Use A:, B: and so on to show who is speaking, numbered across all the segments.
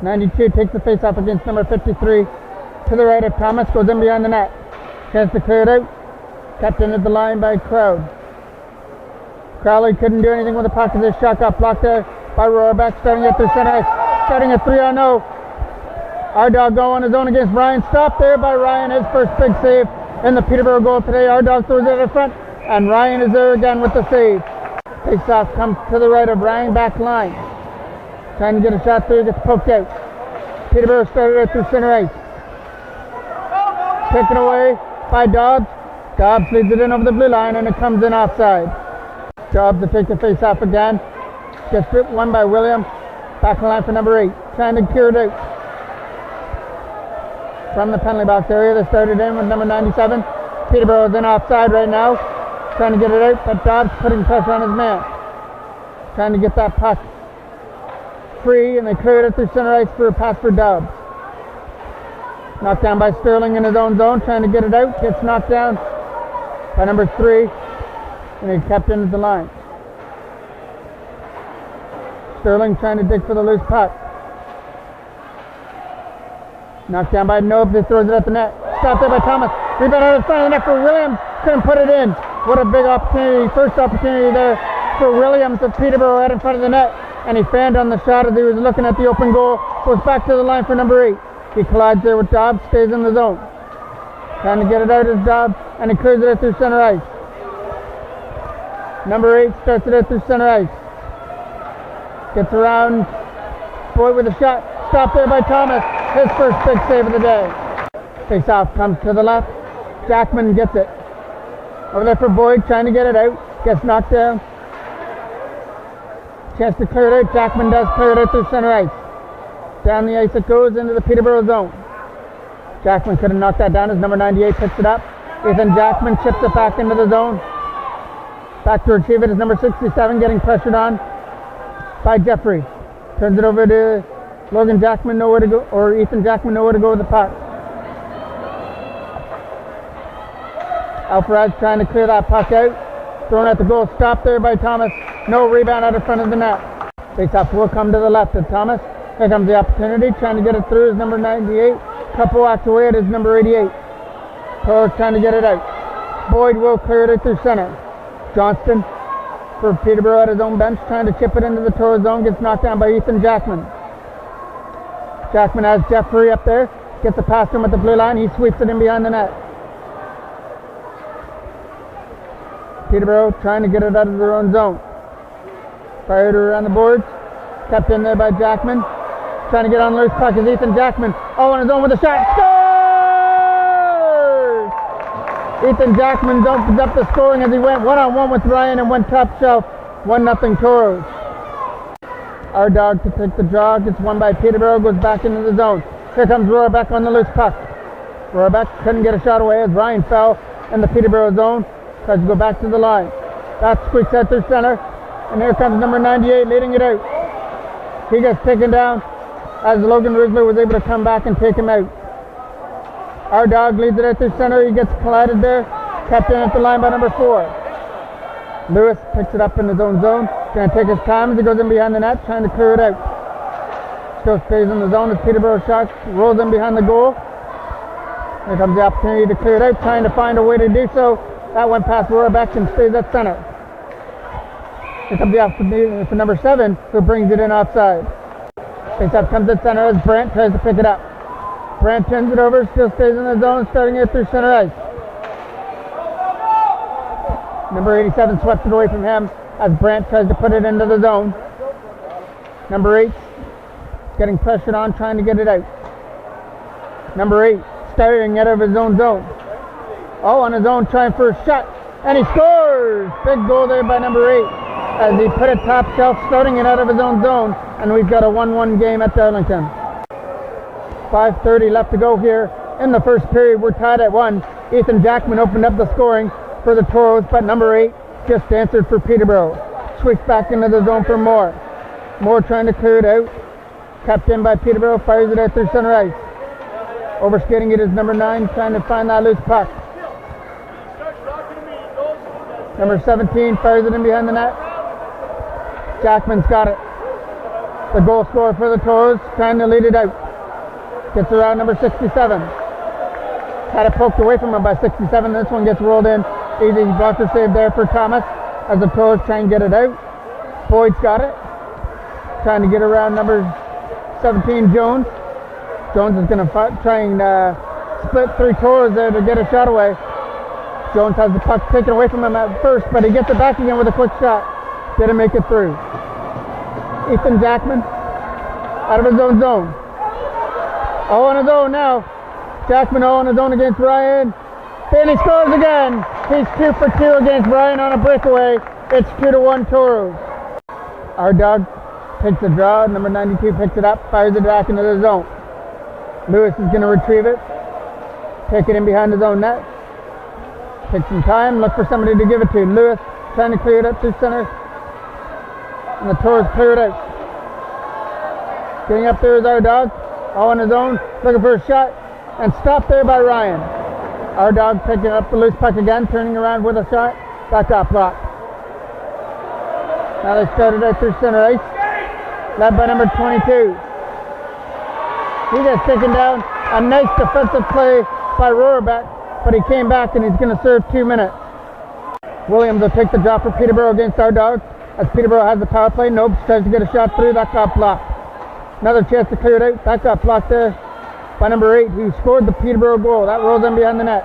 A: 92 takes the face off against number 53. To the right of Thomas, goes in behind the net. Chance to clear it out. Kept in at the line by Crowd. Crowley couldn't do anything with the puck as his shot got blocked there by Rohrbeck, starting it through center ice. Starting a 3-on-0. Our dog go on his own against Ryan. Stopped there by Ryan, his first big save in the Peterborough goal today. Our dog throws it in front, and Ryan is there again with the save. Face-off comes to the right of Ryan, back line. Trying to get a shot through, gets poked out. Peterborough started it through center ice. Taken away by Dobbs. Dobbs leads it in over the blue line, and it comes in offside. Dobbs to take the face-off again. Gets won by William. Back line for number 8. Trying to clear it out. From the penalty box area, they started in with number 97. Peterborough is in offside right now. Trying to get it out, but Dobbs putting pressure on his man. Trying to get that puck free, and they cleared it through center ice for a pass for Dobbs. Knocked down by Sterling in his own zone, trying to get it out. Gets knocked down by number 3, and he kept into the line. Sterling trying to dig for the loose puck. Knocked down by Nope, he throws it at the net. Stopped there by Thomas. Rebound out of front of the net for Williams. Couldn't put it in. What a big opportunity. First opportunity there for Williams of Peterborough right in front of the net. And he fanned on the shot as he was looking at the open goal. Goes back to the line for number 8. He collides there with Dobbs, stays in the zone. Trying to get it out is Dobbs, and he clears it out through center ice. Number 8 starts it out through center ice. Gets around Boyd with a shot. Stopped there by Thomas. His first big save of the day. Face-off comes to the left. Jackman gets it. Over there for Boyd, trying to get it out. Gets knocked down. Chance to clear it out. Jackman does clear it out through center ice. Down the ice it goes into the Peterborough zone. Jackman could have knocked that down as number 98 picks it up. Ethan Jackman chips it back into the zone. Back to retrieve it is number 67, getting pressured on by Jeffrey. Turns it over to Logan Jackman, nowhere to go, or Ethan Jackman, nowhere to go with the puck. Alvarez trying to clear that puck out. Thrown at the goal, stopped there by Thomas. No rebound out in front of the net. Face-off will come to the left of Thomas. Here comes the opportunity, trying to get it through is number 98. Couple walks away, it is number 88. Toros trying to get it out. Boyd will clear it out through center. Johnston for Peterborough at his own bench, trying to chip it into the Toros zone, gets knocked down by Ethan Jackman. Jackman has Jeffrey up there, gets a pass to him at the blue line, he sweeps it in behind the net. Peterborough trying to get it out of their own zone. Fired around the boards, kept in there by Jackman. Trying to get on the loose puck is Ethan Jackman. All on his own with a shot. Scores! Ethan Jackman opens up the scoring as he went one-on-one with Ryan and went top shelf. 1-0 Toros. Our dog to take the draw. Gets won by Peterborough. Goes back into the zone. Here comes Rohrbeck on the loose puck. Rohrbeck couldn't get a shot away as Ryan fell in the Peterborough zone. Tries to go back to the line. That squeaks out through center. And here comes number 98 leading it out. He gets taken down as Logan Rizzler was able to come back and take him out. Our dog leads it out through center. He gets collided there. Kept in at the line by number 4. Lewis picks it up in his own zone. Going to take his time as he goes in behind the net, trying to clear it out. Still stays in the zone as Peterborough shot rolls in behind the goal. Here comes the opportunity to clear it out, trying to find a way to do so. That went past Rohrbeck and stays at center. Here comes the opportunity for number 7, who brings it in offside. Face-up comes at center as Brent tries to pick it up. Brent turns it over, still stays in the zone, starting it through center ice. Number 87 swept it away from him as Brent tries to put it into the zone. Number 8 getting pressured on, trying to get it out. Number 8 starting out of his own zone. All on his own, trying for a shot, and he scores! Big goal there by number 8 as he put it top shelf, starting it out of his own zone, and we've got a 1-1 game at Darlington. 5:30 left to go here in the first period. We're tied at 1. Ethan Jackman opened up the scoring for the Toros, but number 8 just answered for Peterborough. Switched back into the zone for Moore. Moore trying to clear it out. Kept in by Peterborough, fires it out through center ice. Overskating it is number 9, trying to find that loose puck. Number 17 fires it in behind the net. Jackman's got it. the goal scorer for the Toros, trying to lead it out. Gets around number 67. Had it poked away from him by 67. This one gets rolled in. Easy blocker save there for Thomas as the Toros try and get it out. Boyd's got it. Trying to get around number 17, Jones. Jones is going to try and split 3 Toros there to get a shot away. Jones has the puck taken away from him at first, but he gets it back again with a quick shot. Didn't make it through. Ethan Jackman out of his own zone. All on his own now. Jackman all on his own against Ryan. Then he scores again. He's 2 for 2 against Ryan on a breakaway. It's 2-1 Toros. Our dog takes the draw. Number 92 picks it up, fires it back into the zone. Lewis is going to retrieve it. Take it in behind his own net. Take some time, look for somebody to give it to. Lewis trying to clear it up through center. And the Toros clear it out. Getting up there is our dog, all on his own, looking for a shot. And stopped there by Ryan. Our dog picking up the loose puck again, turning around with a shot. That got blocked. Now they started out through center ice, led by number 22. He gets taken down. A nice defensive play by Rohrbeck, but he came back and he's going to serve 2 minutes. Williams will take the drop for Peterborough against our dog. As Peterborough has the power play, Nopes tries to get a shot through. That got blocked. Another chance to clear it out. That got blocked there by number 8, who scored the Peterborough goal. That rolls in behind the net.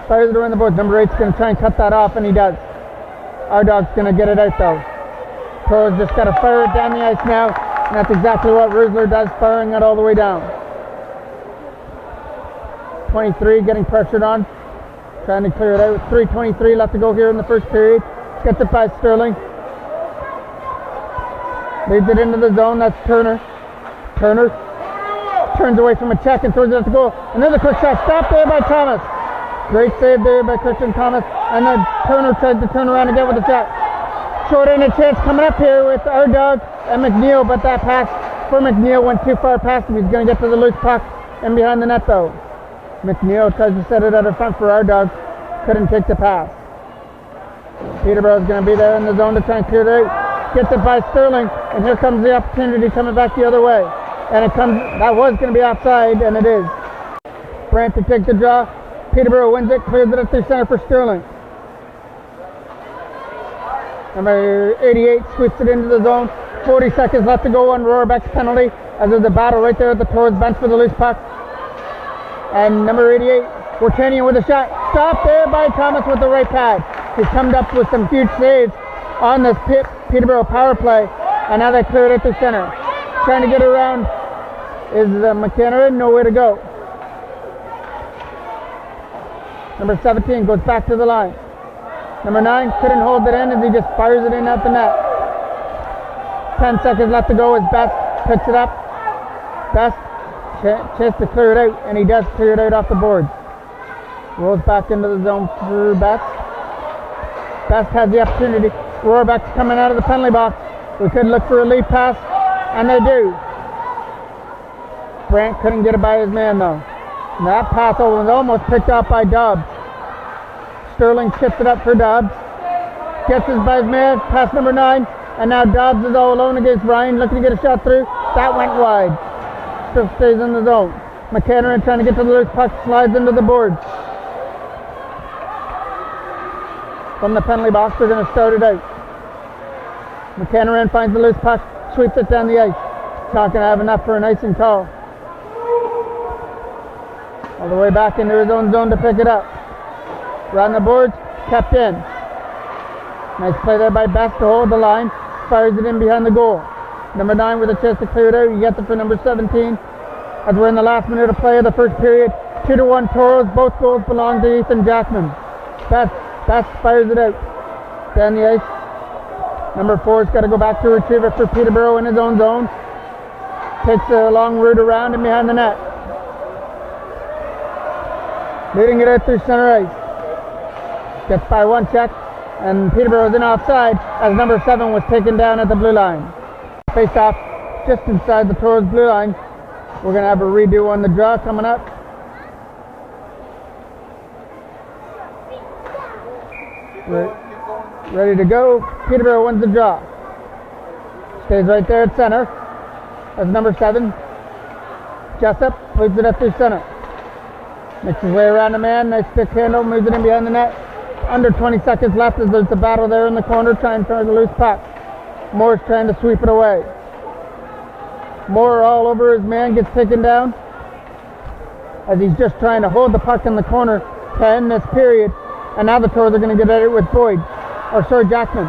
A: Fires it around the boards. Number 8's going to try and cut that off, and he does. Our dog's going to get it out, though. Toros just got to fire it down the ice now, and that's exactly what Rusler does, firing it all the way down. 23 getting pressured on, trying to clear it out. 3:23 left to go here in the first period. Gets it by Sterling. Leads it into the zone. That's Turner. Turner turns away from a check and throws it at the goal. Another quick shot. Stopped there by Thomas. Great save there by Christian Thomas. And then Turner tries to turn around again with a shot. Short-handed chance coming up here with our dog and McNeil, but that pass for McNeil went too far past him. He's going to get to the loose puck and behind the net, though. McNeil tries to set it out in front for our dog. Couldn't take the pass. Peterborough's going to be there in the zone to try and clear it out. Gets it by Sterling, and here comes the opportunity coming back the other way. And it comes, that was going to be outside, and it is. Brandt to take the draw. Peterborough wins it, clears it up through center for Sterling. Number 88 sweeps it into the zone. 40 seconds left to go on Rohrbeck's penalty, as there's a battle right there at the Toros bench for the loose puck. And number 88, Wartanian with a shot. Stopped there by Thomas with the right pad. He's come up with some huge saves on this Peterborough power play, and now they clear it out through center. Trying to get around is McKenna, nowhere to go. Number 17 goes back to the line. Number 9 couldn't hold it in as he just fires it in at the net. 10 seconds left to go as Best picks it up. Best chance to clear it out, and he does clear it out off the boards. Rolls back into the zone for Best. Best has the opportunity. Rohrbeck's coming out of the penalty box. We could look for a lead pass, and they do. Brandt couldn't get it by his man, though. And that pass was almost picked up by Dobbs. Sterling chips it up for Dobbs. Gets it by his man, pass number 9. And now Dobbs is all alone against Ryan, looking to get a shot through. That went wide. Still stays in the zone. McKenna trying to get to the loose puck, slides into the boards. From the penalty box, they're going to start it out. McKenna finds the loose puck, sweeps it down the ice. Not going to have enough for an icing call. All the way back into his own zone to pick it up. Around the boards, kept in. Nice play there by Best to hold the line. Fires it in behind the goal. Number 9 with a chance to clear it out. He gets it for number 17. As we're in the last minute of play of the first period. 2-1 Toros. Both goals belong to Ethan Jackman. Best fires it out. Down the ice. Number 4's got to go back to retrieve it for Peterborough in his own zone. Takes a long route around and behind the net. Leading it out through center ice. Gets by one check, and Peterborough's in offside as number 7 was taken down at the blue line. Face off just inside the Toros blue line. We're going to have a redo on the draw coming up. Ready to go. Peterborough wins the draw. Stays right there at center. as number 7. Jessup moves it up through center. Makes his way around the man. Nice stick handle. Moves it in behind the net. Under 20 seconds left as there's a battle there in the corner trying for the loose puck. Moore's trying to sweep it away. Moore all over his man, gets taken down as he's just trying to hold the puck in the corner to end this period. And now the Toros are going to get at it with Jackman.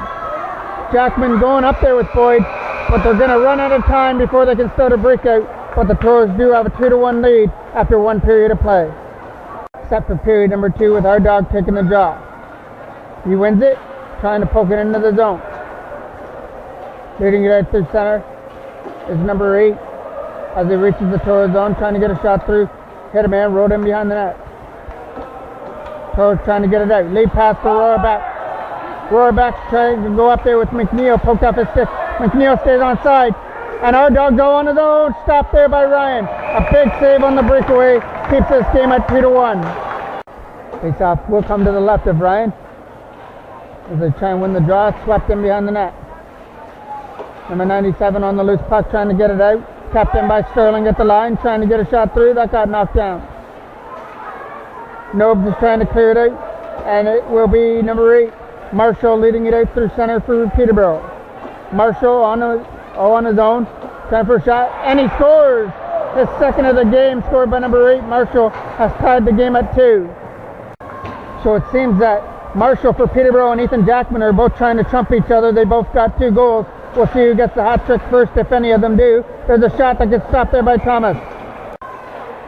A: Jackman going up there with Boyd, but they're going to run out of time before they can start a breakout. But the Toros do have a 2-1 lead after one period of play. Set for period number 2 with our dog taking the draw. He wins it, trying to poke it into the zone. Leading it out through center is number 8 as he reaches the Toro zone, trying to get a shot through. Hit a man, rode him behind the net. Toros trying to get it out. Lead pass for Rohrbeck. Rohrbeck trying to go up there with McNeil, poked off his stick. McNeil stays on side, and our dog go on his own. Stopped there by Ryan. A big save on the breakaway. Keeps this game at 2-1. Face off will come to the left of Ryan as they try and win the draw. Swept in behind the net. Number 97 on the loose puck, trying to get it out. Kept in by Sterling at the line, trying to get a shot through. That got knocked down. Nobes is trying to clear it out, and it will be number 8, Marshall, leading it out through center for Peterborough. Marshall on his own, trying for a shot, and he scores! His second of the game, scored by number 8. Marshall has tied the game at 2. So it seems that Marshall for Peterborough and Ethan Jackman are both trying to trump each other. They both got 2 goals. We'll see who gets the hat trick first, if any of them do. There's a shot that gets stopped there by Thomas.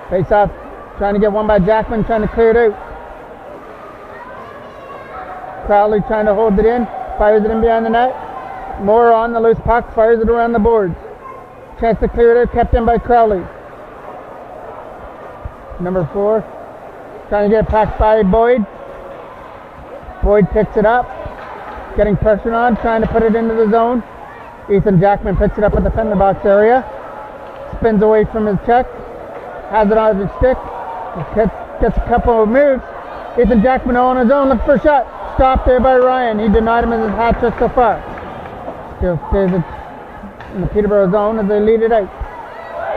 A: Face off, trying to get one by Jackman, trying to clear it out. Crowley trying to hold it in, fires it in behind the net. Moore on the loose puck, fires it around the boards. Chance to clear it out, kept in by Crowley. Number 4, trying to get it packed by Boyd. Boyd picks it up, getting pressure on, trying to put it into the zone. Ethan Jackman picks it up at the penalty box area. Spins away from his check. Has it on his stick. Gets a couple of moves. Ethan Jackman on his own, looking for a shot. Stopped there by Ryan. He denied him his hat trick so far. Still stays in the Peterborough zone as they lead it out.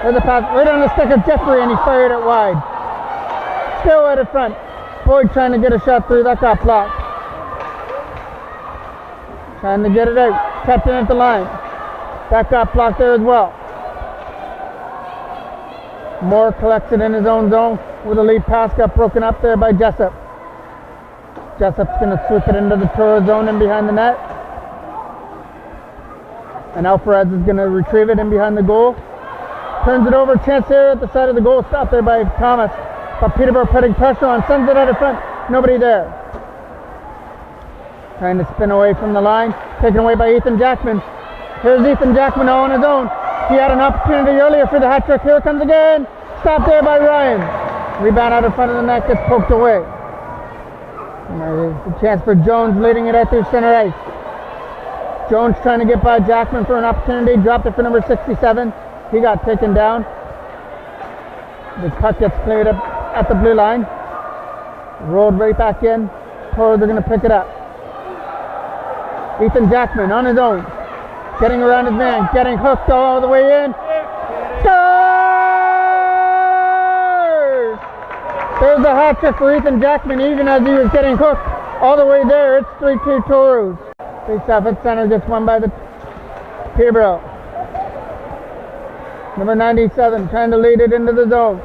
A: There's a pass right on the stick of Jeffrey, and he fired it wide. Still out in front. Boyd trying to get a shot through. That got blocked. Trying to get it out. Kept it at the line. That got blocked there as well. Moore collects it in his own zone with a lead pass. Got broken up there by Jessup. Jessup's going to sweep it into the Toro zone and behind the net. And Alvarez is going to retrieve it in behind the goal. Turns it over. Chance there at the side of the goal. Stopped there by Thomas. But Peterborough putting pressure on. Sends it out in front. Nobody there. Trying to spin away from the line. Taken away by Ethan Jackman. Here's Ethan Jackman all on his own. He had an opportunity earlier for the hat trick. Here it comes again. Stopped there by Ryan. Rebound out in front of the net. Gets poked away. And there's a chance for Jones, leading it out through center ice. Jones trying to get by Jackman for an opportunity. Dropped it for number 67. He got taken down. The puck gets cleared up at the blue line. Rolled right back in. Toros are going to pick it up. Ethan Jackman on his own. Getting around his man. Getting hooked all the way in. Scores! There's the hat trick for Ethan Jackman, even as he was getting hooked all the way there. It's 3-2 Toros. Face off at center, gets won by the Peterborough. Number 97 trying to lead it into the zone.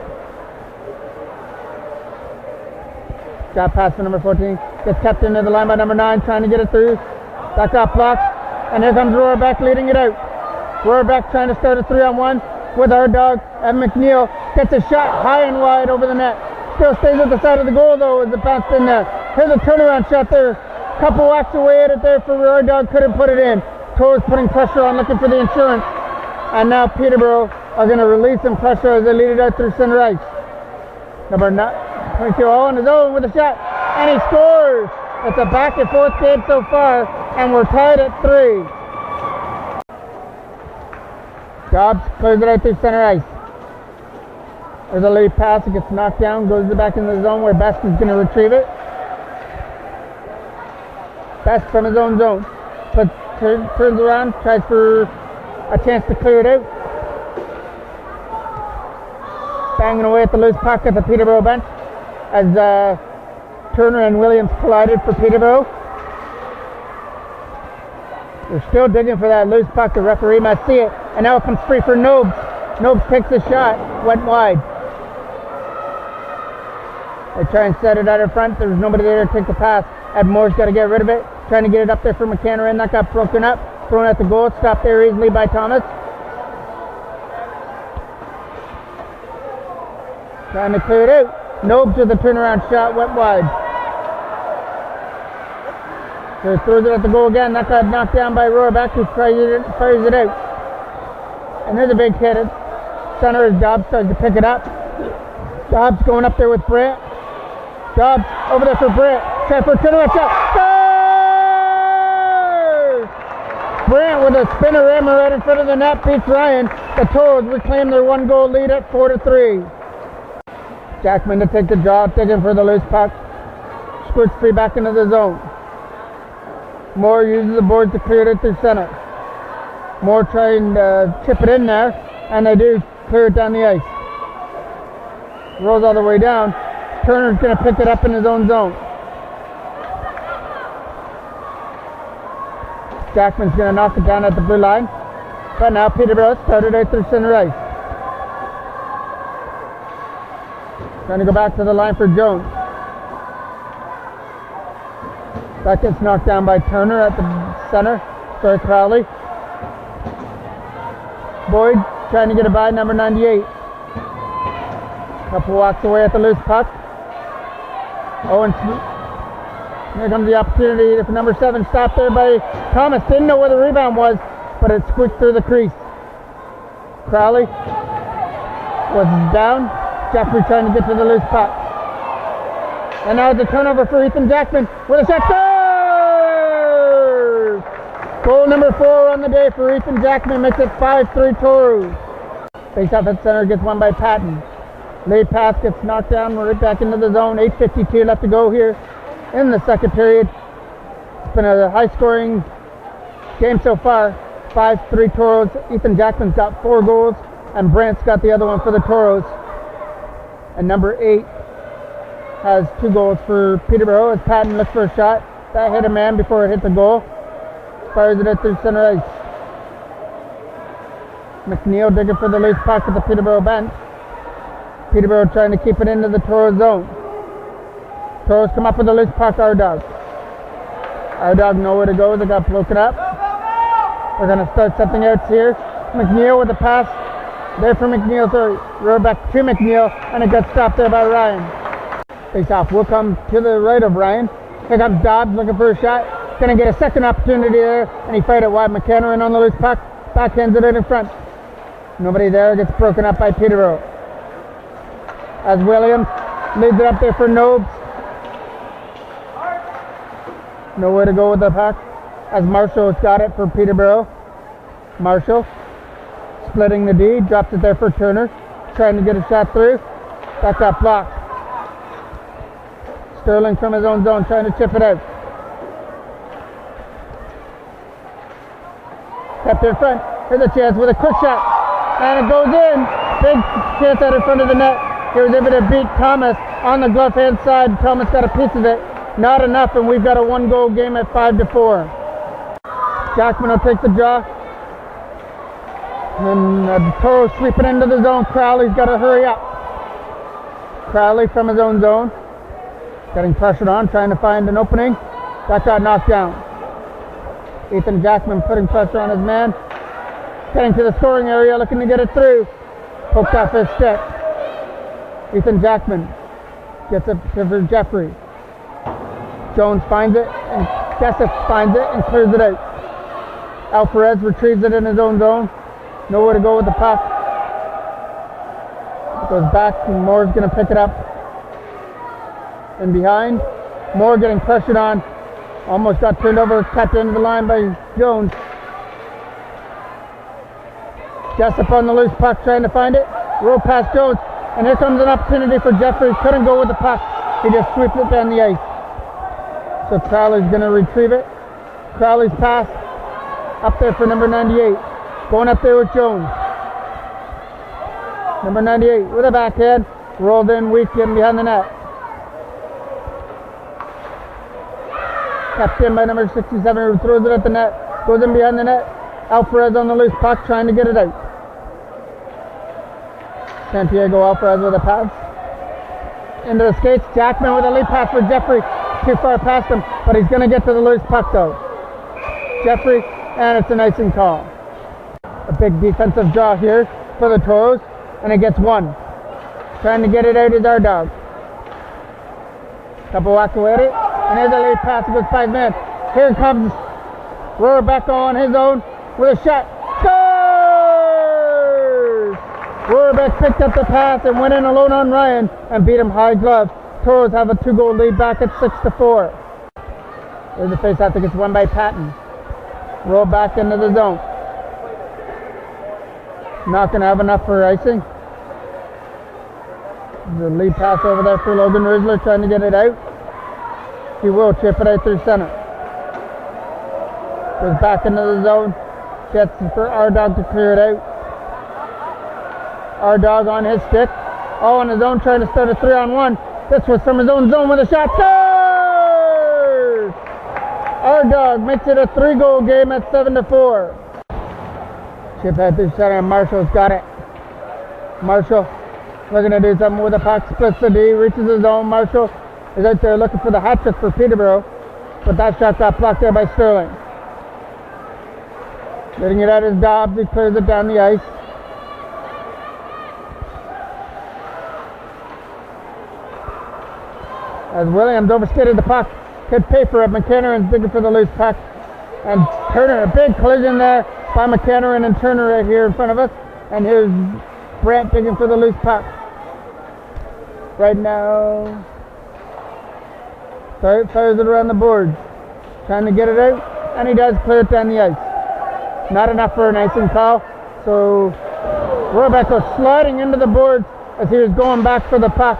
A: Got past for number 14. Gets kept into the line by number 9, trying to get it through. That got blocked. And here comes Rohrbeck leading it out. Rohrbeck trying to start a 3-on-1 with our dog. And McNeil gets a shot high and wide over the net. Still stays at the side of the goal though as it bounced in there. Here's a turnaround shot there. Couple whacks away at it there for our dog. Couldn't put it in. Toros putting pressure on, looking for the insurance. And now Peterborough are going to release some pressure as they lead it out through center ice. Number 22 all on his own with a shot. And he scores. It's a back and forth game so far, and we're tied at 3. Dobbs clears it out through center ice. There's a lead pass. It gets knocked down, goes back in the zone where Best is going to retrieve it. Best from his own zone. But turns around, tries for a chance to clear it out. banging away at the loose puck at the Peterborough bench as Turner and Williams collided for Peterborough. They're still digging for that loose puck. The referee must see it. And now it comes free for Nobes. Nobes takes the shot. Went wide. They try and set it out in front. There's nobody there to take the pass. Ed Moore's got to get rid of it. Trying to get it up there for McKenna, and that got broken up. Thrown at the goal. Stopped there easily by Thomas. Trying to clear it out. Nobes with a turnaround shot. Went wide. So he throws it at the goal again. That got knocked down by Rohrbeck, who fires it out. And there's a big hit. Center as Dobbs tries to pick it up. Dobbs going up there with Brett. Dobbs over there for Brett. Try for a turnaround shot. Score! Brent with a spinner rammer right in front of the net beats Ryan. The Toros reclaim their 1-goal lead at 4-3. Jackman to take the draw, digging for the loose puck. Squirts free back into the zone. Moore uses the boards to clear it through center. Moore trying to chip it in there, and they do clear it down the ice. Rolls all the way down. Turner's going to pick it up in his own zone. Jackman's going to knock it down at the blue line. But now Peterborough started out through center ice. Trying to go back to the line for Jones. That gets knocked down by Turner at the center. Sorry, Crowley. Boyd trying to get it by number 98. Couple walks away at the loose puck. Owens. Here comes the opportunity for number 7. Stopped there by Thomas. Didn't know where the rebound was, but it squeaked through the crease. Crowley was down. Jeffrey trying to get to the loose puck. And now it's a turnover for Ethan Jackman with a shot. Scores! Goal number 4 on the day for Ethan Jackman makes it 5-3 Toros. Face off at center gets won by Patton. Late pass gets knocked down. We're right back into the zone. 8:52 left to go here in the second period. It's been a high-scoring game so far. 5-3 Toros. Ethan Jackman's got 4 goals, and Brant's got the other one for the Toros. And number 8 has 2 goals for Peterborough as Patton looks for a shot. That hit a man before it hit the goal. Fires it out through center ice. McNeil digging for the loose puck at the Peterborough bench. Peterborough trying to keep it into the Toros zone. Toros come up with the loose puck. Our dog nowhere to go. They got broken up. We're going to start something else here. McNeil with the pass. There for McNeil. Sorry. Rohrbeck to McNeil. And it got stopped there by Ryan. Face off will come to the right of Ryan. Here comes Dobbs looking for a shot. Going to get a second opportunity there. And he fired it wide. McKenna in on the loose puck. Backhands it out in front. Nobody there. Gets broken up by Peterborough. As Williams leads it up there for Nobes. Nowhere to go with the puck. As Marshall's got it for Peterborough. Marshall splitting the D. Drops it there for Turner. Trying to get a shot through. That got blocked. Sterling from his own zone trying to chip it out. Kept in front. Here's a chance with a quick shot. And it goes in. Big chance out in front of the net. He was able to beat Thomas on the glove hand side. Thomas got a piece of it. Not enough, and we've got a 1-goal game at 5-4. Jackman will take the draw. And the Toros sweeping into the zone. Crowley's got to hurry up. Crowley from his own zone. Getting pressured on, trying to find an opening. That got knocked down. Ethan Jackman putting pressure on his man. Getting to the scoring area, looking to get it through. Poked off his stick. Ethan Jackman gets it to Jeffrey. Jones finds it, and Jessup finds it and clears it out. Alvarez retrieves it in his own zone. Nowhere to go with the puck. It goes back, and Moore's going to pick it up. And behind, Moore getting pressured on. Almost got turned over, cut into the line by Jones. Jessup on the loose puck, trying to find it. Roll past Jones. And here comes an opportunity for Jeffrey. Couldn't go with the puck. He just sweeps it down the ice. So Crowley's going to retrieve it. Crowley's pass up there for number 98. Going up there with Jones. Number 98 with a backhand. Rolled in weak in behind the net. Kept in by number 67 who throws it at the net. Goes in behind the net. Alvarez on the loose puck trying to get it out. Santiago Alvarez with a pass. Into the skates. Jackman with a lead pass for Jeffrey. Too far past him, but he's going to get to the loose puck though. Jeffrey, and it's an icing call. A big defensive draw here for the Toros, and it gets one. Trying to get it out is our dog. Couple walk away at it, and here's a lead pass. It goes 5 minutes. Here comes Rohrbach on his own with a shot. Scores! Rohrbach picked up the pass and went in alone on Ryan and beat him high glove. Toros have a 2-goal lead back at 6-4. There's the face. I think it's won by Patton. Roll back into the zone. Not going to have enough for icing. The lead pass over there for Logan Rizzler trying to get it out. He will chip it out through center. Goes back into the zone. Gets for our dog to clear it out. Our dog on his stick. All on his own trying to start a 3-on-1. This was from his own zone with a shot. Scores! Our dog makes it a 3-goal game at 7-4. Chip out through center and Marshall's got it. Marshall looking to do something with the puck. Splits the D, reaches his zone. Marshall is out there looking for the hat trick for Peterborough. But that shot got blocked there by Sterling. Getting it out his Dobbs. He clears it down the ice. As Williams overskated the puck, hit paper at McKenna and digging for the loose puck. And Turner, a big collision there by McKenna and Turner right here in front of us. And here's Brent digging for the loose puck. Right now, fires it around the boards. Trying to get it out, and he does clear it down the ice. Not enough for an icing call. So Rohrbach goes sliding into the boards as he was going back for the puck.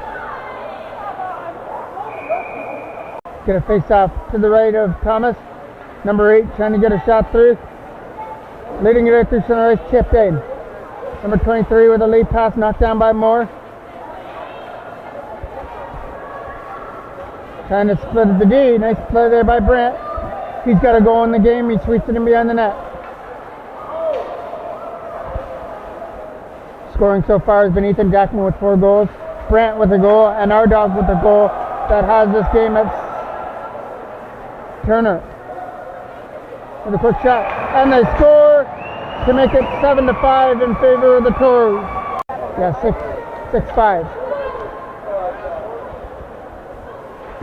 A: Get a face off to the right of Thomas. Number 8 trying to get a shot through. Leading it out through center ice, chipped in. Number 23 with a lead pass, knocked down by Moore. Trying to split the D. Nice play there by Brent. He's got a goal in the game. He sweeps it in behind the net. Scoring so far has been Ethan Jackman with 4 goals. Brent with a goal, and our dog with a goal that has this game at Turner with a quick shot, and they score to make it 7-5 in favor of the Toros. Yeah, 6-5.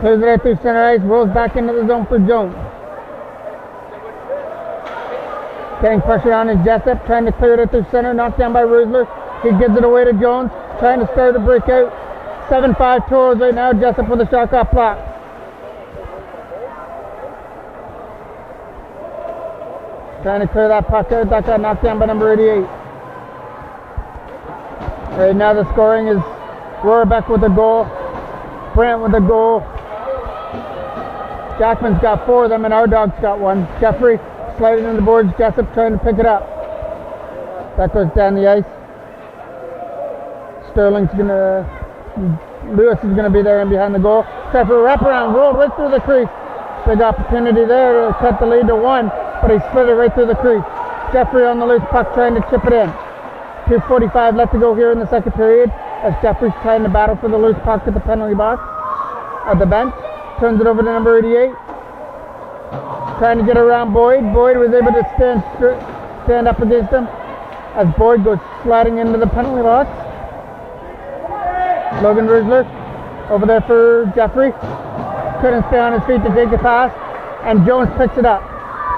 A: Clears it out through center ice, rolls back into the zone for Jones. Getting pressure on his Jessup, trying to clear it out through center, knocked down by Rizzler. He gives it away to Jones, trying to start a breakout. 7-5 Toros right now. Jessup with a shot got blocked. Trying to clear that puck out. That got knocked down by number 88. Right now the scoring is Rohrbach with a goal. Brent with a goal. Jackman's got 4 of them, and our dog's got 1. Jeffrey sliding in the boards. Jessup trying to pick it up. That goes down the ice. Lewis is gonna be there and behind the goal. Try for a wraparound, rolled right through the crease. Big opportunity there to cut the lead to 1, but he split it right through the crease. Jeffrey on the loose puck trying to chip it in. 2:45 left to go here in the second period as Jeffrey's trying to battle for the loose puck at the penalty box at the bench. Turns it over to number 88. Trying to get around Boyd. Boyd was able to stand up against him as Boyd goes sliding into the penalty box. Logan Rizzler over there for Jeffrey. Couldn't stay on his feet to take the pass, and Jones picks it up.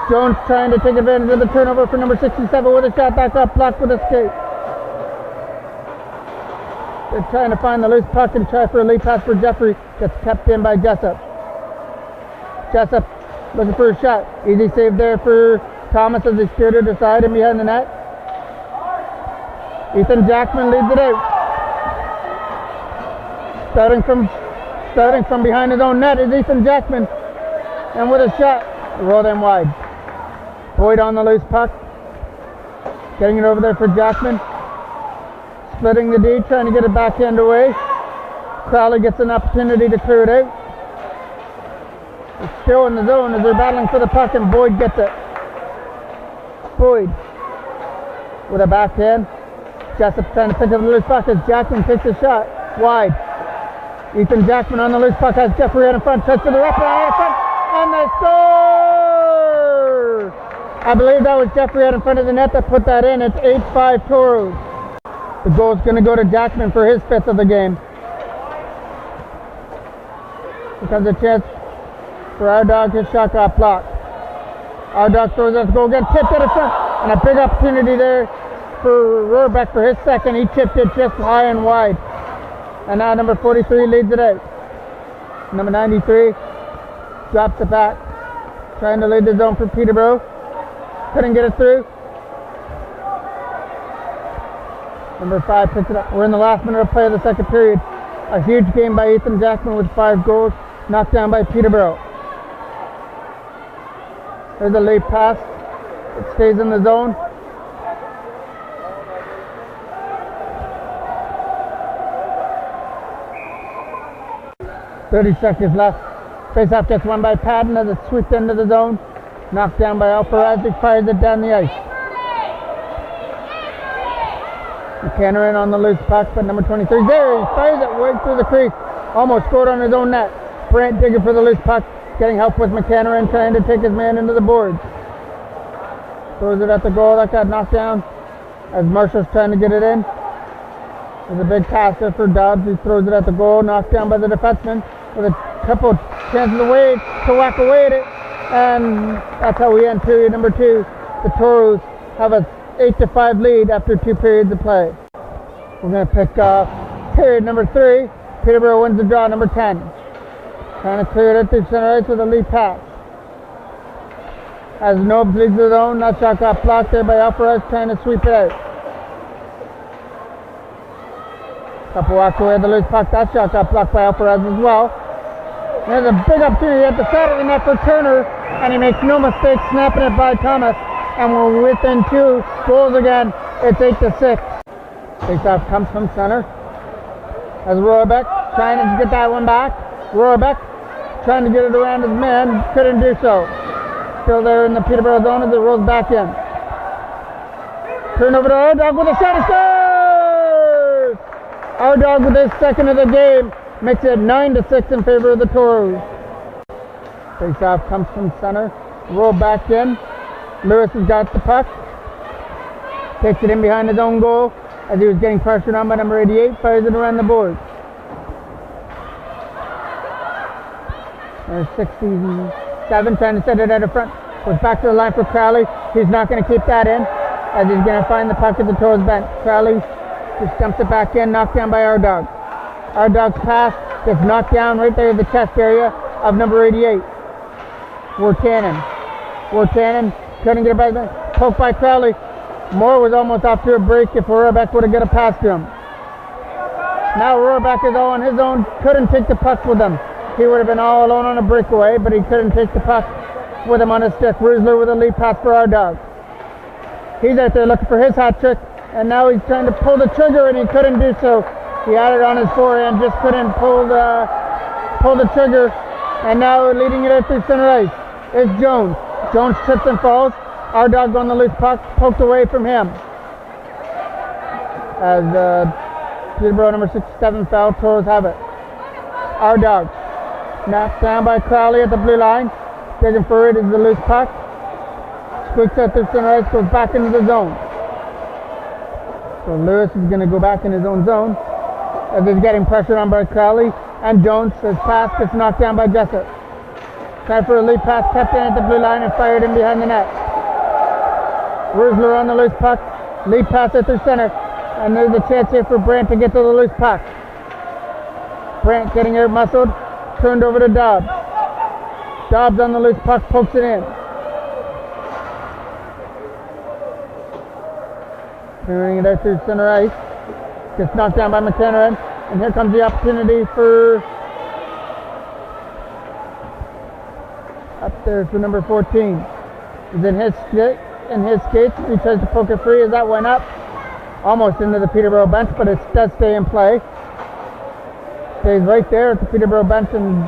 A: Jones trying to take advantage of the turnover for number 67 with a shot back up, blocked with a skate. They're trying to find the loose puck and try for a lead pass for Jeffrey. Gets kept in by Jessup. Jessup looking for a shot. Easy save there for Thomas as he steered it aside and behind the net. Ethan Jackman leads it out. Starting from behind his own net is Ethan Jackman. And with a shot, rolled in wide. Boyd on the loose puck. Getting it over there for Jackman. Splitting the D, trying to get it backhand away. Crowley gets an opportunity to clear it out. It's still in the zone as they're battling for the puck, and Boyd gets it. Boyd with a backhand. Jessup trying to pick up the loose puck as Jackman takes a shot. Wide. Ethan Jackman on the loose puck has Jeffrey out in front. Touch to the left, out in front, and they score! I believe that was Jeffrey out in front of the net that put that in. It's 8-5 Toros. The goal's going to go to Jackman for his 5th of the game. Becomes a chance for our dog. His shot got blocked. Our dog throws out the goal again, tipped it in front, and a big opportunity there for Rohrbeck for his 2nd. He tipped it just high and wide. And now number 43 leads it out. Number 93 drops it back, trying to lead the zone for Peterborough. Couldn't get it through. Number 5 picks it up. We're in the last minute of play of the 2nd period. A huge game by Ethan Jackman with 5 goals, knocked down by Peterborough. There's a late pass. It stays in the zone. .30 seconds left. Face-off gets won by Patton as it's swept into the zone. Knocked down by Alperazzi, fires it down the ice. McHenry on the loose puck, but number 23 there. He fires it right through the crease. Almost scored on his own net. Brant digging for the loose puck, getting help with McHenry, trying to take his man into the boards. Throws it at the goal. That got knocked down as Marshall's trying to get it in. There's a big pass there for Dobbs. He throws it at the goal, knocked down by the defenseman with a couple chances away to whack away at it. And that's how we end period number 2. The Toros have a 8-5 lead after 2 periods of play. We're going to pick period number 3. Peterborough wins the draw, number 10. Trying to clear it out through center ice with a lead pass. As Nobes leads the zone, that shot got blocked there by Alvarez, trying to sweep it out. Couple walks away the loose puck. That shot got blocked by Alvarez as well. There's a big opportunity at the side of the net for Turner, and he makes no mistake snapping it by Thomas. And we're within 2 goals again. It's 8-6. Face-off comes from center. As Rohrbeck trying to get that one back. Rohrbeck trying to get it around his man. Couldn't do so. Still there in the Peterborough zone as it rolls back in. Turn over to our dog with a shot. He scores! Our dog with his 2nd of the game makes it 9-6 in favor of the Toros. Face-off comes from center. Roll back in. Lewis has got the puck. Takes it in behind his own goal as he was getting pressured on by number 88. Fires it around the board. There's 67 trying to set it out of front. Goes back to the line for Crowley. He's not going to keep that in as he's going to find the puck at the Toros bench. Crowley just dumps it back in, knocked down by our dog. Our dog's pass gets knocked down right there in the chest area of number 88. Wartanen couldn't get it back. Poked by Crowley. Moore was almost off to a break if Rohrbeck would have got a pass to him. Now Rohrbeck is all on his own. Couldn't take the puck with him. He would have been all alone on a breakaway, but he couldn't take the puck with him on his stick. Rusler with a lead pass for our dog. He's out there looking for his hat trick, and now he's trying to pull the trigger, and he couldn't do so. He had it on his forehand, just couldn't pull the trigger, and now leading it out through center ice is Jones. Jones trips and falls. Our dog on the loose puck, poked away from him. As Peterborough number 67 foul, Toros have it. Our dog knocked down by Crowley at the blue line. Digging for it is the loose puck. Squeaks out through center ice, goes back into the zone. So Lewis is going to go back in his own zone as he's getting pressured on by Crowley. And Jones, his pass gets knocked down by Jessup. Time for a lead pass, kept in at the blue line and fired in behind the net. Rusler on the loose puck. Lead pass out through center. And there's a chance here for Brant to get to the loose puck. Brant getting out muscled. Turned over to Dobbs. Dobbs on the loose puck, pokes it in. Clearing it out through center ice. Gets knocked down by McHenry. And here comes the opportunity for up there for number 14. He's in his skates. He tries to poke it free as that went up. almost into the Peterborough bench, but it does stay in play. Stays right there at the Peterborough bench and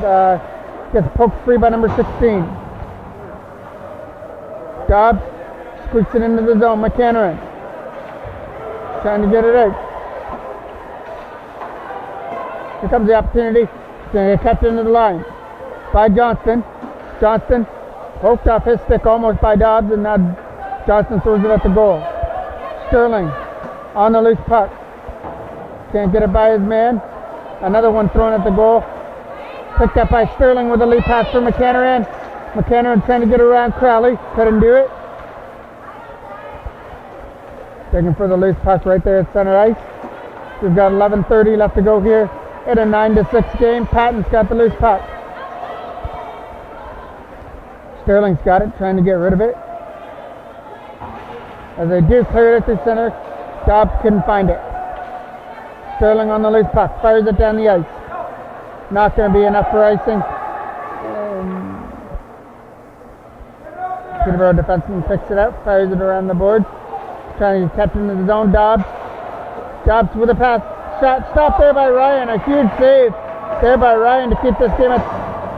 A: gets poked free by number 16. Dobbs squeaks it into the zone. McHenry trying to get it out. Here comes the opportunity. He's going to get kept into the line by Johnston. Johnston poked off his stick almost by Dobbs, and now Johnston throws it at the goal. Sterling on the loose puck. Can't get it by his man. Another one thrown at the goal. Picked up by Sterling with a lead pass for McHenry. McHenry trying to get around Crowley. Couldn't do it. Taking for the loose puck right there at center ice. We've got 11:30 left to go here in a 9-6 game. Patton's got the loose puck. Sterling's got it, trying to get rid of it. As they do clear it through center, Dobbs couldn't find it. Sterling on the loose puck, fires it down the ice. Not going to be enough for icing. Peterborough defenseman picks it up, fires it around the boards. Trying to get kept into the zone. Dobbs with a pass. Shot stopped there by Ryan. A huge save there by Ryan to keep this game at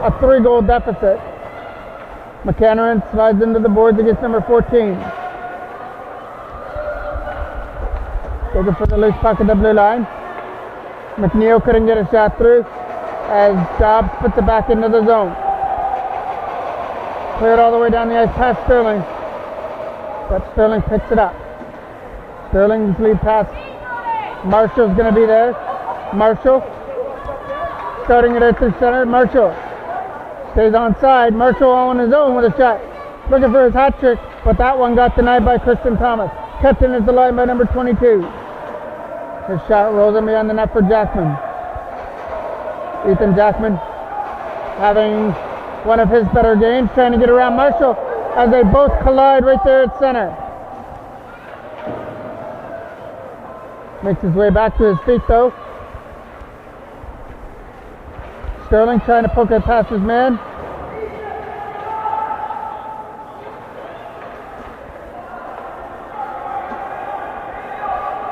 A: a 3-goal deficit. McHenry slides into the boards against number 14. Looking for the loose puck at the blue line. McNeil couldn't get a shot through as Dobbs puts it back into the zone. Cleared all the way down the ice past Sterling. But Sterling picks it up. Sterling's lead pass. Marshall's going to be there. Marshall starting it out through center. Marshall stays onside. Marshall on his own with a shot. Looking for his hat trick, but that one got denied by Christian Thomas. Kept in at the line by number 22. His shot rolls in behind the net for Jackman. Ethan Jackman having one of his better games, trying to get around Marshall as they both collide right there at center. Makes his way back to his feet though. Sterling trying to poke it past his man.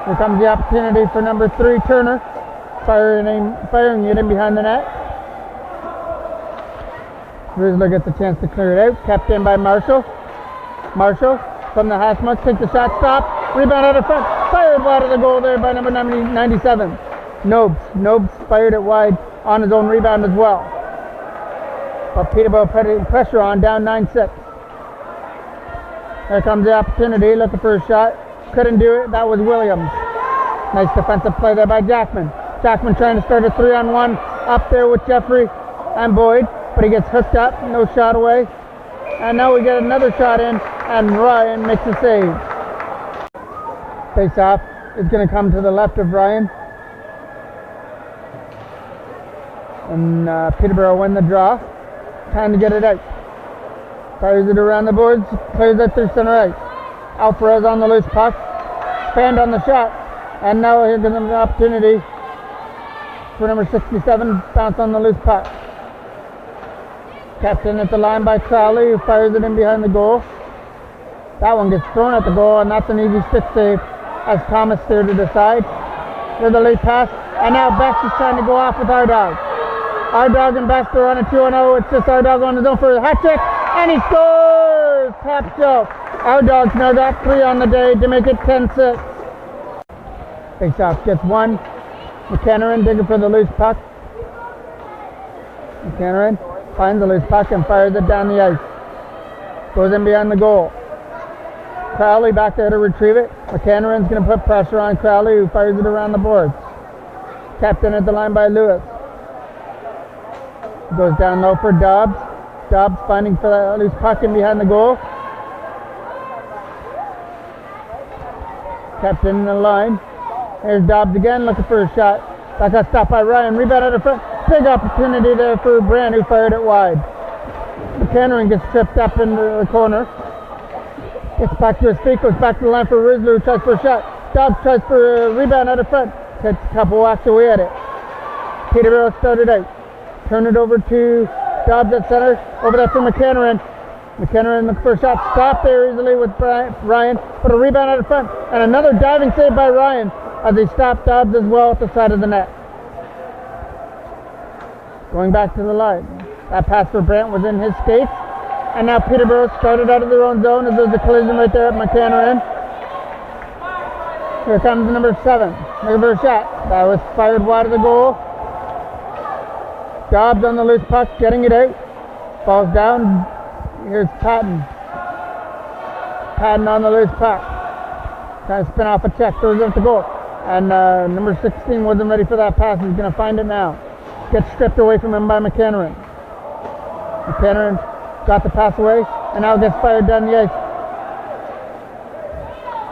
A: Here comes the opportunity for number 3, Turner, firing it in behind the net. Rizzler gets a chance to clear it out. Kept in by Marshall. Marshall from the hash mark, takes the shot, stop, rebound out of front, fired wide of the goal there by number 97. Nobes fired it wide on his own rebound as well. But Peterborough putting pressure on, down 9-6. Here comes the opportunity, looking for a shot. Couldn't do it, that was Williams. Nice defensive play there by Jackman. Jackman trying to start a 3-on-1 up there with Jeffrey and Boyd, but he gets hooked up, no shot away. And now we get another shot in, and Ryan makes a save. Face off is going to come to the left of Ryan. And Peterborough win the draw. Time to get it out. Fires it around the boards, clears it through center ice. Alvarez on the loose puck. Spanned on the shot. And now here comes an opportunity for number 67, bounce on the loose puck. Kept in at the line by Crowley, who fires it in behind the goal. That one gets thrown at the goal, and that's an easy stick save as Thomas steered it aside. There's a late pass, and now Best is trying to go off with our dog. Our dog and Best are on a 2-0. It's just our dog on his own for a hat trick, and he scores! Top shelf. Our dog's now got 3 on the day to make it 10-6. Face-off gets 1. McHenry digging for the loose puck. McHenry finds the loose puck and fires it down the ice. Goes in behind the goal. Crowley back there to retrieve it. McHenry's going to put pressure on Crowley, who fires it around the boards. Kept in at the line by Lewis. Goes down low for Dobbs. Dobbs finding for that loose puck in behind the goal. Kept in the line. Here's Dobbs again, looking for a shot. That got stopped by Ryan. Rebound out of front. Big opportunity there for Brand, who fired it wide. McHenry gets tripped up into the corner. Gets back to his feet, goes back to the line for Rizzler, who tries for a shot. Dobbs tries for a rebound out of front. Takes a couple whacks away at it. Peterborough started out. Turn it over to Dobbs at center. Over there for McHenry. McHenry looking for a shot. Stopped there easily with Ryan. But a rebound out of front. And another diving save by Ryan as he stopped Dobbs as well at the side of the net. Going back to the line. That pass for Brant was in his skates. And now Peterborough started out of their own zone as there's a collision right there at McHenry. Here comes number 7. Looking for a shot. That was fired wide of the goal. Dobbs on the loose puck, getting it out. Falls down. Here's Patton. Patton on the loose puck. Trying to spin off a check. Throws it at the goal. And number 16 wasn't ready for that pass. He's going to find it now. Gets stripped away from him by McHenry. McHenry got the pass away. And now gets fired down the ice.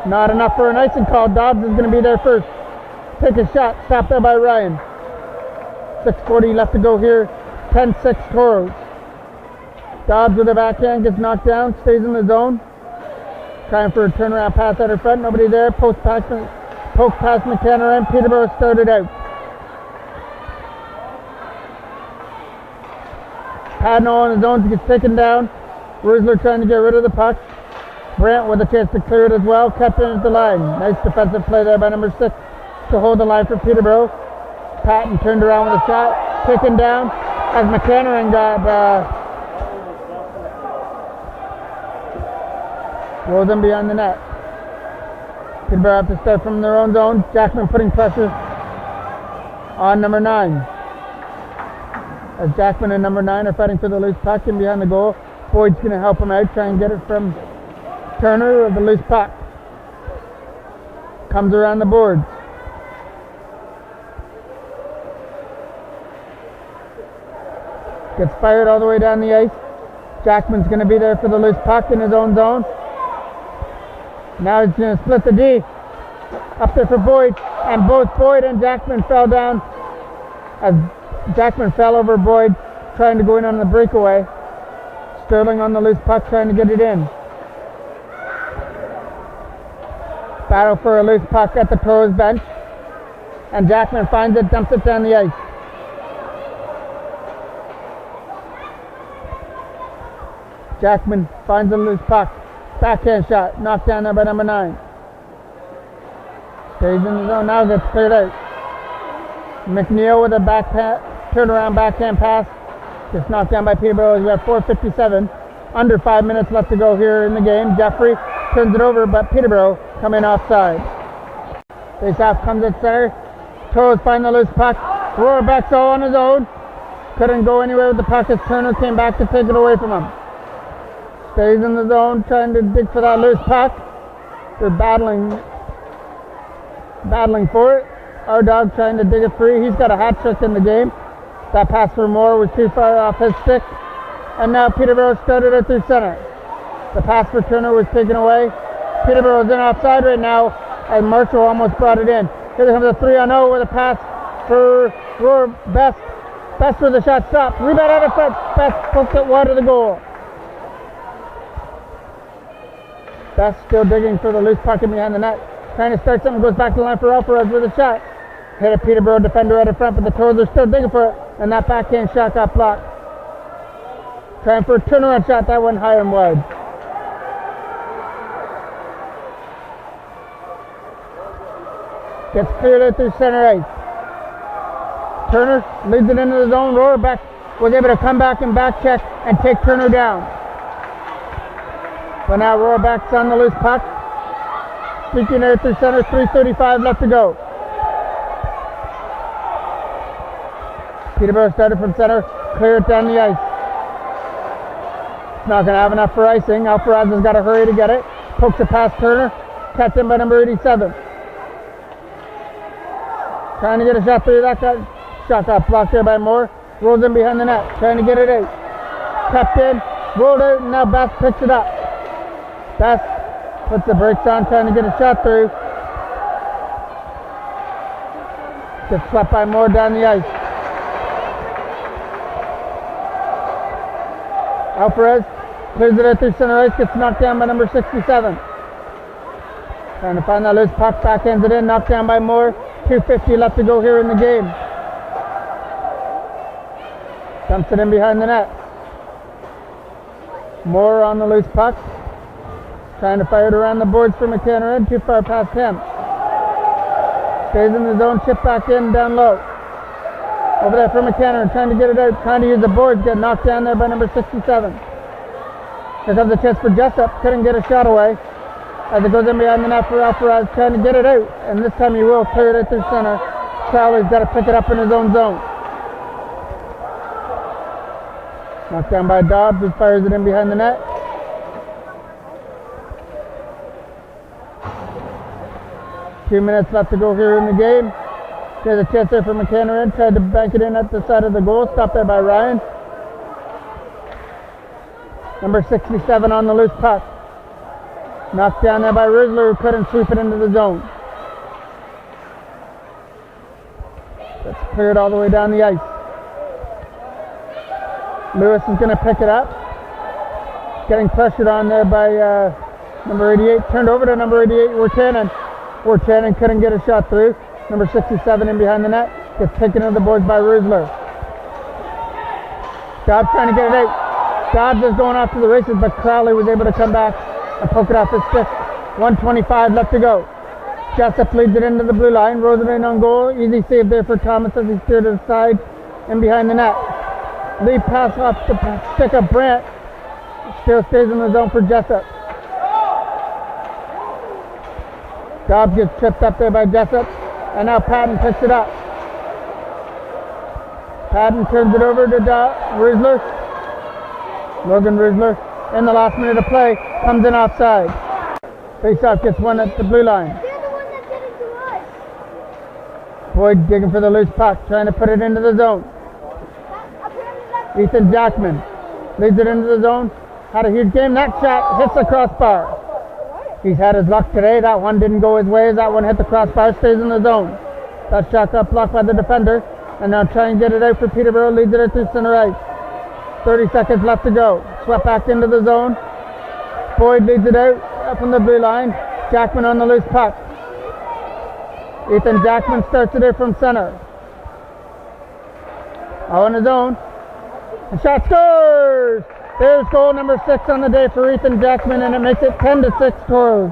A: Not enough for an icing call. Dobbs is going to be there first. Take a shot. Stopped there by Ryan. 6:40 left to go here. 10-6 Toros. Dobbs with a backhand. Gets knocked down. Stays in the zone. Trying for a turnaround pass out in front. Nobody there. Poke past McHenry and Peterborough started out. Padno on his own gets taken down. Rusler trying to get rid of the puck. Brant with a chance to clear it as well. Kept in at the line. Nice defensive play there by number 6 to hold the line for Peterborough. Patton turned around with a shot. Taken down as McHenry got rolled in behind the net. Peterborough have to start from their own zone. Jackman putting pressure on number 9. As Jackman and number 9 are fighting for the loose puck in behind the goal. Boyd's going to help him out. Try and get it from Turner of the loose puck. Comes around the boards. Gets fired all the way down the ice. Jackman's going to be there for the loose puck in his own zone. Now he's going to split the D. Up there for Boyd. And both Boyd and Jackman fell down. As Jackman fell over Boyd, trying to go in on the breakaway. Sterling on the loose puck, trying to get it in. Battle for a loose puck at the Toros bench. And Jackman finds it, dumps it down the ice. Jackman finds a loose puck. Backhand shot, knocked down there by number 9. Stays in the zone, now gets cleared out. McNeil with a turnaround backhand pass. Gets knocked down by Peterborough. We have 4:57. Under 5 minutes left to go here in the game. Jeffrey turns it over, but Peterborough coming offside. Face-off comes at center. Toros find the loose puck. Rohrbeck's all on his own. Couldn't go anywhere with the puck as Turner came back to take it away from him. Stays in the zone, trying to dig for that loose puck. They're battling for it. Our dog trying to dig it free. He's got a hat trick in the game. That pass for Moore was too far off his stick. And now Peterborough started it through center. The pass for Turner was taken away. Peterborough's in offside right now, and Marshall almost brought it in. Here comes a 3-on-0 with a pass for Best. Best with the shot stopped. Rebound out of front. Best poked it wide of the goal. Best still digging for the loose puck in behind the net. Trying to start something, goes back to the line for Alvarez with a shot. Hit a Peterborough defender out in front, but the Toros are still digging for it, and that backhand shot got blocked. Trying for a turnaround shot, that went high and wide. Gets cleared out through center ice. Turner leads it into the zone. Rohrbeck was able to come back and back check and take Turner down. But now Rohrbeck's on the loose puck. Speaking out through center, 3:35 left to go. Peterborough started from center, clear it down the ice. It's not going to have enough for icing. Alvarez has got to hurry to get it. Pokes it past Turner. Catch in by number 87. Trying to get a shot through that shot got blocked there by Moore. Rolls in behind the net, trying to get it out. Kept in, rolled out, and now Best picks it up. Best puts the brakes on, trying to get a shot through. Gets swept by Moore down the ice. Alvarez clears it out through center ice, gets knocked down by number 67. Trying to find that loose puck, backhands it in, knocked down by Moore. 2:50 left to go here in the game. Dumps it in behind the net. Moore on the loose puck. Trying to fire it around the boards for McKenna. Too far past him. Stays in the zone, chip back in, down low. Over there for McKenna, trying to get it out, trying to use the boards, get knocked down there by number 67. Here comes a chance for Jessup, couldn't get a shot away. As it goes in behind the net for Alvarez, trying to get it out, and this time he will clear it out through center. Crowley's got to pick it up in his own zone. Knocked down by Dobbs, who fires it in behind the net. Two minutes left to go here in the game. There's a chance there for McKenna. Tried to bank it in at the side of the goal. Stopped there by Ryan. Number 67 on the loose puck. Knocked down there by Rizzler, who couldn't sweep it into the zone. That's cleared all the way down the ice. Lewis is going to pick it up. Getting pressured on there by number 88. Turned over to number 88, Warchanen couldn't get a shot through. Number 67 in behind the net. Gets taken to the boards by Rizzler. Dobbs trying to get it out. Dobbs is going off to the races, but Crowley was able to come back and poke it off his stick. 1:25 left to go. Jessup leads it into the blue line. Rosenberg on goal. Easy save there for Thomas as he steered it aside and behind the net. Lead pass off the stick of Brandt. Still stays in the zone for Jessup. Dobbs gets tripped up there by Jessup. And now Patton picks it up. Patton turns it over to Rizzler. Logan Rizzler in the last minute of play comes in offside. Faceoff gets one at the blue line.
B: They're the one that did it to us.
A: Boyd digging for the loose puck, trying to put it into the zone. Ethan Jackman leads it into the zone. Had a huge game. That shot hits the crossbar. He's had his luck today. That one didn't go his way. That one hit the crossbar, stays in the zone. That shot got blocked by the defender. And now try and get it out for Peterborough. Leads it out through center ice. 30 seconds left to go. Swept back into the zone. Boyd leads it out up on the blue line. Jackman on the loose puck. Ethan Jackman starts it out from center. All on his own. The shot scores! There's goal number 6 on the day for Ethan Jackman, and it makes it 10-6 Toros.